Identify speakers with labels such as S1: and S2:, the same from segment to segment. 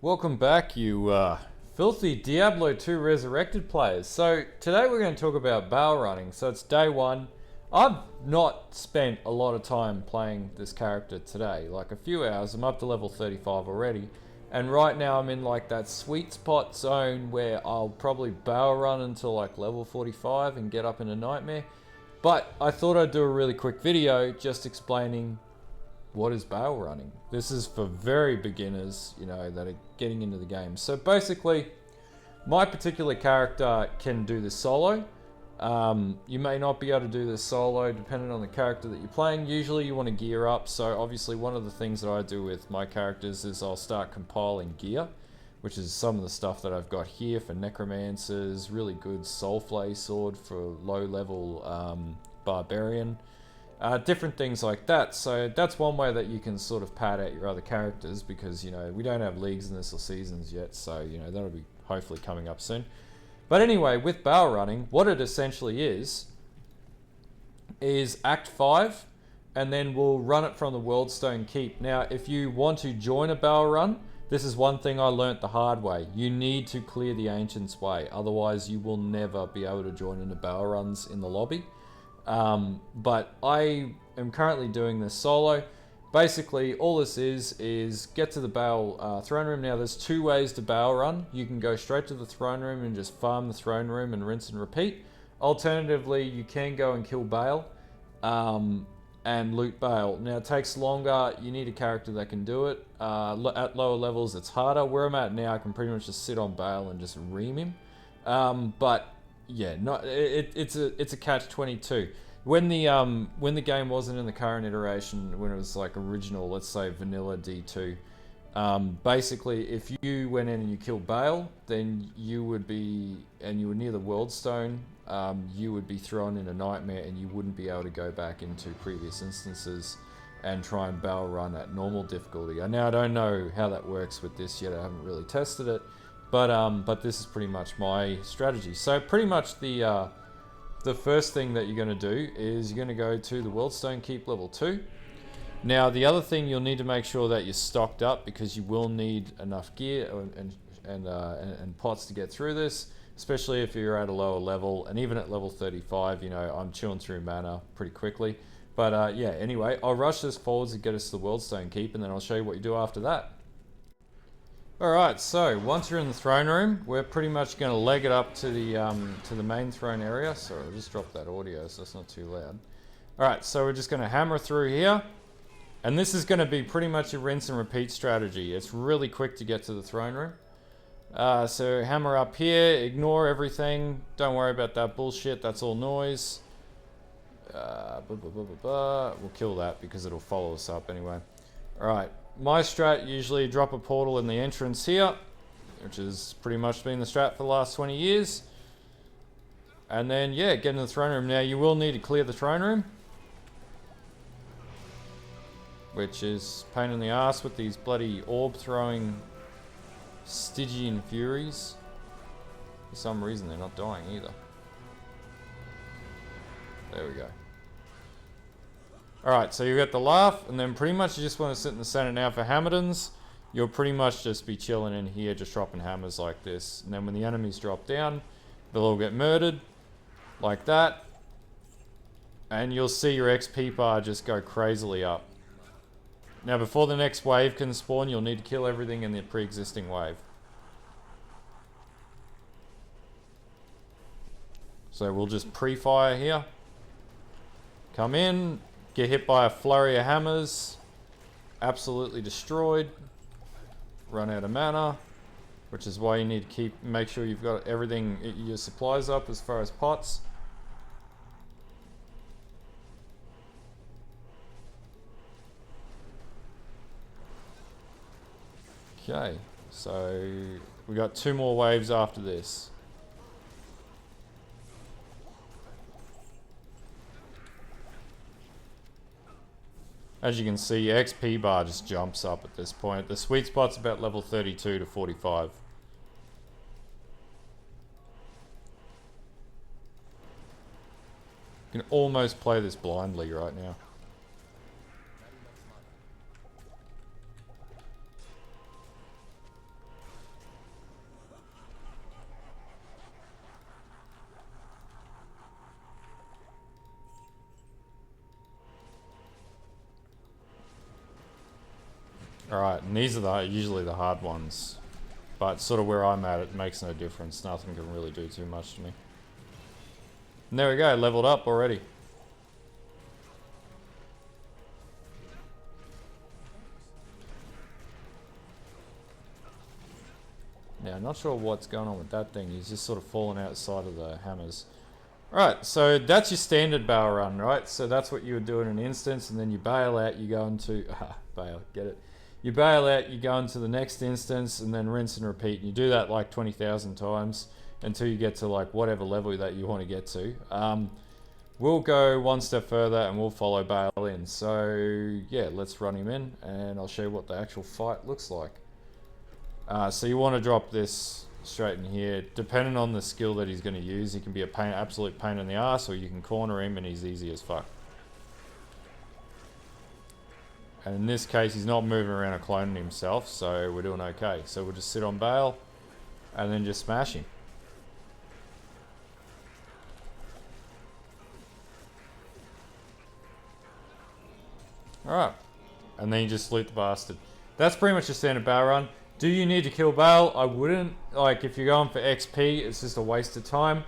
S1: Welcome back, you filthy Diablo 2 Resurrected players. So today we're going to talk about Baal Running. So it's day one. I've not spent a lot of time playing this character today, like a few hours. I'm up to level 35 already. And right now I'm in like that sweet spot zone where I'll probably Baal Run until like level 45 and get up in a nightmare. But I thought I'd do a really quick video just explaining what is Baal Running. This is for very beginners, you know, that are getting into the game. So basically, my particular character can do this solo. You may not be able to do this solo depending on the character that you're playing. Usually you want to gear up, so obviously one of the things that I do with my characters is I'll start compiling gear, which is some of the stuff that I've got here for necromancers, really good soulflay sword for low level barbarian. Different things like that. So that's one way that you can sort of pad out your other characters, because, you know, we don't have leagues in this or seasons yet, so, you know, that'll be hopefully coming up soon. But anyway, with Baal Running, what it essentially is Act 5, and then we'll run it from the Worldstone Keep. Now, if you want to join a Baal Run, this is one thing I learnt the hard way. You need to clear the Ancient's Way, otherwise you will never be able to join into Baal Runs in the lobby. But I am currently doing this solo. Basically, all this is get to the Baal throne room. Now, there's two ways to Baal Run. You can go straight to the throne room and just farm the throne room and rinse and repeat. Alternatively, you can go and kill Baal and loot Baal. Now, it takes longer. You need a character that can do it. At lower levels, it's harder. Where I'm at now, I can pretty much just sit on Baal and just ream him. But yeah, it's a catch-22. When the game wasn't in the current iteration, when it was like original, let's say vanilla D2, basically if you went in and you killed Baal, then you would be, and you were near the Worldstone, you would be thrown in a nightmare and you wouldn't be able to go back into previous instances and try and Baal Run at normal difficulty. Now I don't know how that works with this yet. I haven't really tested it. But this is pretty much my strategy. So pretty much the first thing that you're going to do is you're going to go to the Worldstone Keep level 2. Now, the other thing, you'll need to make sure that you're stocked up, because you will need enough gear and pots to get through this, especially if you're at a lower level. And even at level 35, you know, I'm chewing through mana pretty quickly. But yeah, anyway, I'll rush this forwards and get us to the Worldstone Keep, and then I'll show you what you do after that. Alright, so once you're in the throne room, we're pretty much going to leg it up to the main throne area. Sorry, I'll just drop that audio so it's not too loud. Alright, so we're just going to hammer through here. And this is going to be pretty much a rinse and repeat strategy. It's really quick to get to the throne room. So hammer up here, ignore everything. Don't worry about that bullshit, that's all noise. We'll kill that because it'll follow us up anyway. Alright. My strat, usually drop a portal in the entrance here, which has pretty much been the strat for the last 20 years. And then, yeah, get in the throne room. Now, you will need to clear the throne room, which is a pain in the ass with these bloody orb-throwing Stygian Furies. For some reason, they're not dying either. There we go. Alright, so you got the laugh, and then pretty much you just want to sit in the center now for Hammerdons. You'll pretty much just be chilling in here, just dropping hammers like this. And then when the enemies drop down, they'll all get murdered, like that. And you'll see your XP bar just go crazily up. Now before the next wave can spawn, you'll need to kill everything in the pre-existing wave. So we'll just pre-fire here. Come in. Get hit by a flurry of hammers, absolutely destroyed, run out of mana, which is why you need to make sure you've got everything, your supplies up as far as pots. Okay, so we got 2 more waves after this. As you can see, your XP bar just jumps up at this point. The sweet spot's about level 32 to 45. You can almost play this blindly right now. Alright, and these are usually the hard ones. But sort of where I'm at, it makes no difference. Nothing can really do too much to me. And there we go, leveled up already. Now, I'm not sure what's going on with that thing. He's just sort of falling outside of the hammers. Right, so that's your standard Baal run, right? So that's what you would do in an instance, and then you bail out, you go into... bail, get it? You bail out, you go into the next instance, and then rinse and repeat. And you do that like 20,000 times until you get to like whatever level that you want to get to. We'll go one step further and we'll follow Baal in. So yeah, let's run him in and I'll show you what the actual fight looks like. So you want to drop this straight in here. Depending on the skill that he's going to use, he can be a absolute pain in the ass, or you can corner him and he's easy as fuck. And in this case, he's not moving around or cloning himself, so we're doing okay. So we'll just sit on Baal and then just smash him. Alright. And then you just loot the bastard. That's pretty much a standard Baal run. Do you need to kill Baal? I wouldn't. Like, if you're going for XP, it's just a waste of time.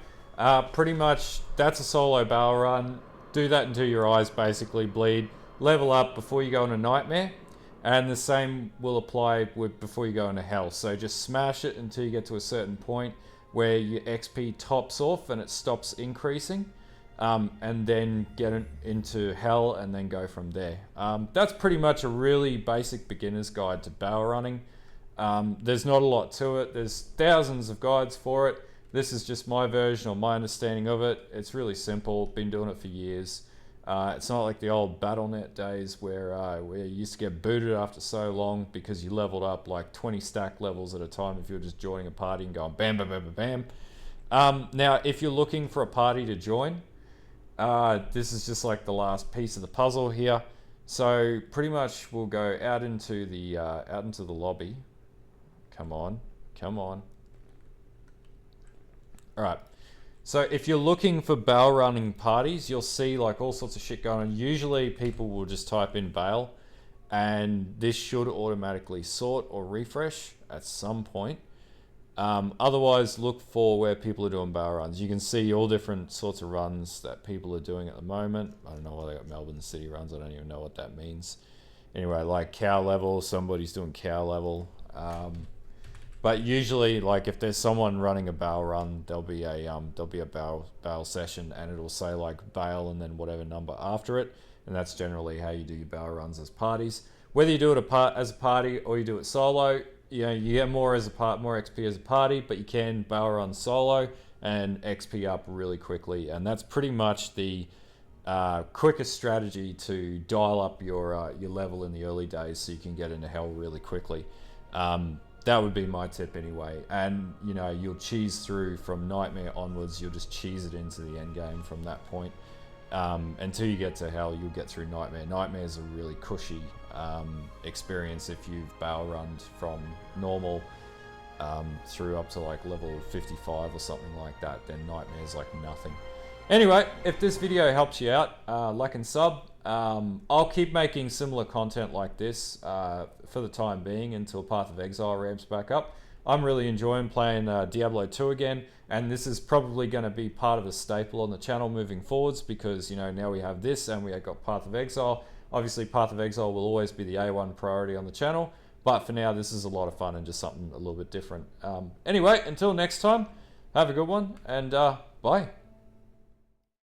S1: Pretty much, that's a solo Baal run. Do that until your eyes basically bleed. Level up before you go into Nightmare. And the same will apply before you go into Hell. So just smash it until you get to a certain point where your XP tops off and it stops increasing. And then get it into Hell and then go from there. That's pretty much a really basic beginner's guide to Baal running. There's not a lot to it. There's thousands of guides for it. This is just my version or my understanding of it. It's really simple. Been doing it for years. It's not like the old Battle.net days where you used to get booted after so long because you leveled up like 20 stack levels at a time if you were just joining a party and going bam, bam, bam, bam, bam. Now, if you're looking for a party to join, this is just like the last piece of the puzzle here. So pretty much we'll go out into the lobby. Come on, come on. All right. So if you're looking for Baal running parties, you'll see like all sorts of shit going on. Usually people will just type in Baal and this should automatically sort or refresh at some point. Otherwise, look for where people are doing Baal runs. You can see all different sorts of runs that people are doing at the moment. I don't know why they got Melbourne City runs. I don't even know what that means. Anyway, like cow level, somebody's doing cow level. But usually, like if there's someone running a Baal run, there'll be a Baal session, and it'll say like Baal and then whatever number after it, and that's generally how you do your Baal runs as parties. Whether you do it as a party or you do it solo, you know, you get more XP as a party, but you can Baal run solo and XP up really quickly, and that's pretty much the quickest strategy to dial up your level in the early days, so you can get into Hell really quickly. That would be my tip anyway. And you know, you'll cheese through from Nightmare onwards. You'll just cheese it into the end game from that point. Until you get to Hell, you'll get through Nightmare. Nightmare is a really cushy experience if you've Baal runned from normal through up to like level 55 or something like that. Then Nightmare is like nothing. Anyway, if this video helps you out, like and sub. I'll keep making similar content like this for the time being until Path of Exile ramps back up. I'm really enjoying playing Diablo 2 again, and this is probably going to be part of a staple on the channel moving forwards because, you know, now we have this and we have got Path of Exile. Obviously, Path of Exile will always be the A1 priority on the channel, but for now, this is a lot of fun and just something a little bit different. Anyway, until next time, have a good one, and bye.